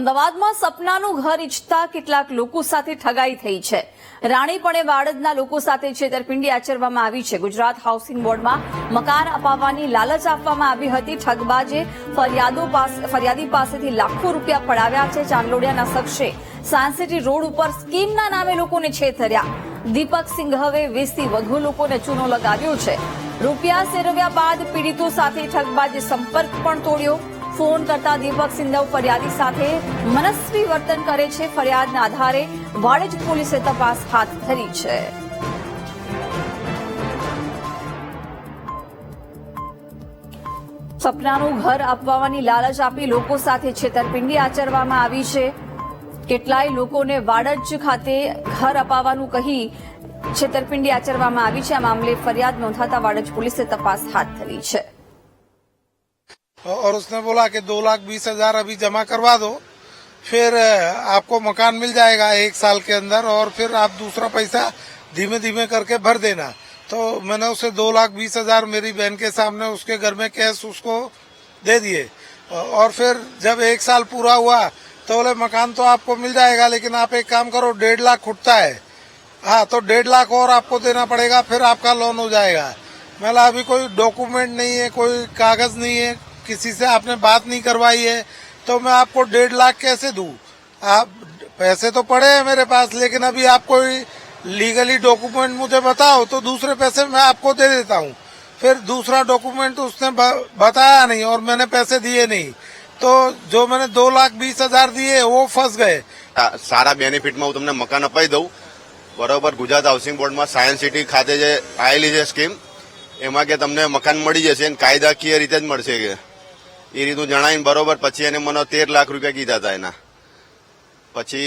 અમદાવાદમાં સપનાનું ઘર ઈચ્છતા કેટલાક લોકો સાથે ઠગાઈ થઈ છે। રાણીપણે વાડદના લોકો સાથે છેતરપિંડી આચરવામાં આવી છે। ગુજરાત હાઉસિંગ બોર્ડમાં મકાન અપાવવાની લાલચ આપવામાં આવી હતી। ઠગબાજે ફરિયાદી પાસેથી લાખો રૂપિયા પડાવ્યા છે। ચાંદલોડિયાના શખ્સે સાયન્સ સિટી રોડ ઉપર સ્કીમના નામે લોકોને છેતર્યા। દીપક સિંઘવે 20થી વધુ લોકોને ચૂનો લગાવ્યો છે। રૂપિયા સેરવ્યા બાદ પીડિતો સાથે ઠગબાજે સંપર્ક પણ તોડ્યો। ફોન કરતા દીપક સિંઘવ ફરિયાદી સાથે મનસ્વી વર્તન કરે છે। ફરિયાદના આધારે વાડજ પોલીસે તપાસ હાથ ધરી છે। સપનાનું ઘર અપાવવાની લાલચ આપી લોકો સાથે છેતરપિંડી આચરવામાં આવી છે। કેટલાય લોકોને વાડજ ખાતે ઘર અપાવવાનું કહી છેતરપિંડી આચરવામાં આવી છે। આ મામલે ફરિયાદ નોંધાતા વાડજ પોલીસે તપાસ હાથ ધરી છે। और उसने बोला कि 2,20,000 अभी जमा करवा दो, फिर आपको मकान मिल जाएगा 1 साल के अंदर, और फिर आप दूसरा पैसा धीमे धीमे करके भर देना। तो मैंने उसे 2,20,000 मेरी बहन के सामने उसके घर में कैश उसको दे दिए। और फिर जब 1 साल पूरा हुआ तो बोले मकान तो आपको मिल जाएगा, लेकिन आप एक काम करो, 1.5 लाख खुटता है। हाँ, तो 1.5 लाख और आपको देना पड़ेगा, फिर आपका लोन हो जाएगा। मैं अभी कोई डॉक्यूमेंट नहीं है, कोई कागज नहीं है, किसी से आपने बात नहीं करवाई है, तो मैं आपको 1.5 लाख कैसे दूं? आप पैसे तो पड़े हैं मेरे पास, लेकिन अभी आप कोई लीगली डॉक्यूमेंट मुझे बताओ तो दूसरे पैसे मैं आपको दे देता हूं। फिर दूसरा डॉक्यूमेंट उसने बताया नहीं और मैंने पैसे दिए नहीं, तो जो मैंने 2,20,000 दिए वो फंस गए। सारा बेनिफिट में हूँ तमने मकान अपाई दઉં बराबर। गुजरात हाउसिंग बोर्ड में सायन्स सिटी खाते जे आयेली छे स्कीम, एमां के तमने मकान मळी जशे अने कायदाकीय रीते ज मळशे के એ રીતનું જણાવીને બરોબર। પછી એને મને 13 લાખ રૂપિયા કીધા હતા એના। પછી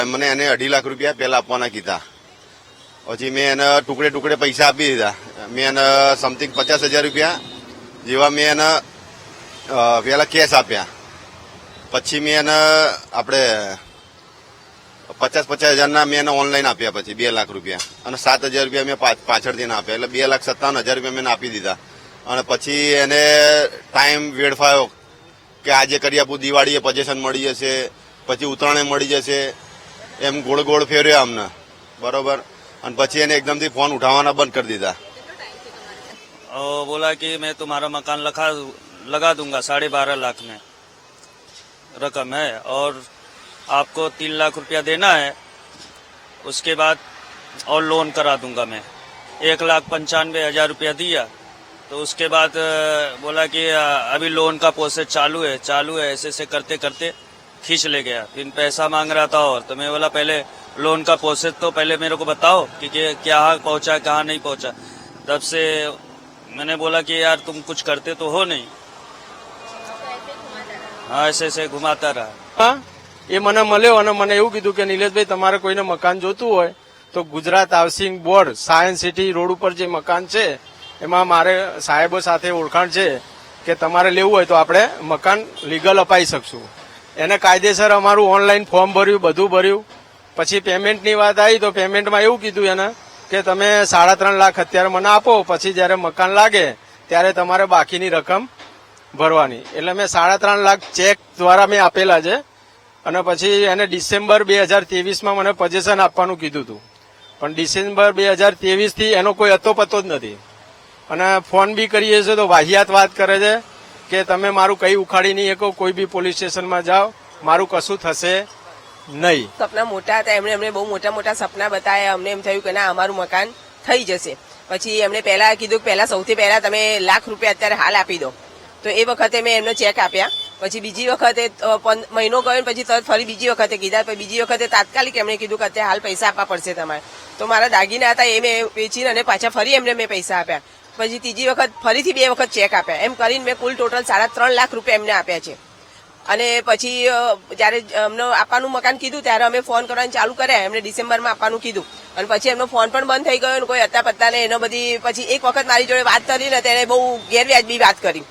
મને એને 2.5 લાખ રૂપિયા પહેલા આપવાના કીધા। પછી મેં એને ટુકડે ટુકડે પૈસા આપી દીધા। મેં એને સમથિંગ 50,000 રૂપિયા જેવા મેં એને પહેલા કેશ આપ્યા। પછી મેં એને આપણે 50,000 મેં એને ઓનલાઈન આપ્યા। પછી 2 લાખ રૂપિયા અને 7,000 રૂપિયા મેં પાછળથી આપ્યા, એટલે 2,57,000 રૂપિયા મેં આપી દીધા। અને પછી એને ટાઈમ વેડફાયો કે આજે કરી આપું, દિવાળીએ પોઝેશન મળી જશે, પછી ઉત્તરાયણે મળી જશે, એમ ગોળ ગોળ ફેર્યો અમને બરોબર। અને પછી એને એકદમથી ફોન ઉઠાવવાના બંધ કરી દીધા। बोला कि मैं तुम्हारा मकान लगा दूंगा 12.5 लाख में रकम है, और आपको 3 लाख रुपया देना है, उसके बाद और लोन करा दूंगा मैं। 1,95,000 रुपया दिया, तो उसके बाद बोला कि अभी लोन का प्रोसेस चालू है। ऐसे से करते करते खींच ले गया। फिर पैसा मांग रहा था, और तो मैं बोला पहले लोन का प्रोसेस तो पहले मेरे को बताओ कि क्या पहुंचा कहाँ नहीं पहुंचा। तब से मैंने बोला कि यार तुम कुछ करते तो हो नहीं। हाँ, ऐसे घुमाता रहा। हाँ, ये મને મળ્યો અને મને એવું કીધું કે નિલેશભાઈ તમારે કોઈને મકાન જોતું હોય તો Gujarat housing board science city road ઉપર જે મકાન છે એમાં મારે સાહેબો સાથે ઓળખાણ છે કે તમારે લેવું હોય તો આપણે મકાન લીગલ અપાઈ શકશું। એને કાયદેસર અમારું ઓનલાઈન ફોર્મ ભર્યું, બધું ભર્યું। પછી પેમેન્ટની વાત આવી તો પેમેન્ટમાં એવું કીધું એને કે તમે 3.5 લાખ અત્યારે મને આપો, પછી જયારે મકાન લાગે ત્યારે તમારે બાકીની રકમ ભરવાની। એટલે મેં 3.5 લાખ ચેક દ્વારા મેં આપેલા છે। અને પછી એને ડિસેમ્બર 2023માં મને પોઝેશન આપવાનું કીધું હતું, પણ ડિસેમ્બર 2023 થી એનો કોઈ અતો પતો જ નથી। અને ફોન બી કરીએ છીએ તો વાહિયાત વાત કરે છે કે તમે મારું કઈ ઉખાડી નહીં શકો, કોઈ બી પોલીસ સ્ટેશનમાં જાઓ, મારું કશું થશે નહીં। સપના મોટા હતા, એમણે બહુ મોટા મોટા સપના બતાવ્યા। અમને એમ થયું કે ના અમારું મકાન થઈ જશે। પછી એમણે પહેલા કીધું કે સૌથી પહેલા તમે લાખ રૂપિયા અત્યારે હાલ આપી દો। તો એ વખતે મેં એમને ચેક આપ્યા। પછી બીજી વખતે મહિનો ગયો, પછી તરત ફરી બીજી વખતે કીધા। પછી બીજી વખતે તાત્કાલિક એમણે કીધું કે અત્યારે હાલ પૈસા આપવા પડશે તમારે। તો મારા દાગીના હતા એ મેં વેચીને અને પાછા ફરી એમને મેં પૈસા આપ્યા। પછી ત્રીજી વખત ફરીથી 2 વખત ચેક આપ્યા। એમ કરીને મેં કુલ ટોટલ 3.5 લાખ રૂપિયા એમને આપ્યા છે। અને પછી જયારે અમને આપવાનું મકાન કીધું ત્યારે અમે ફોન કરવાનું ચાલુ કર્યા। એમને ડિસેમ્બરમાં આપવાનું કીધું, અને પછી એમનો ફોન પણ બંધ થઈ ગયો, કોઈ હતા પત્તા ને એનો બધી। પછી એક વખત મારી જોડે વાત કરીને તેને બહુ ગેરવ્યાજબી વાત કરી।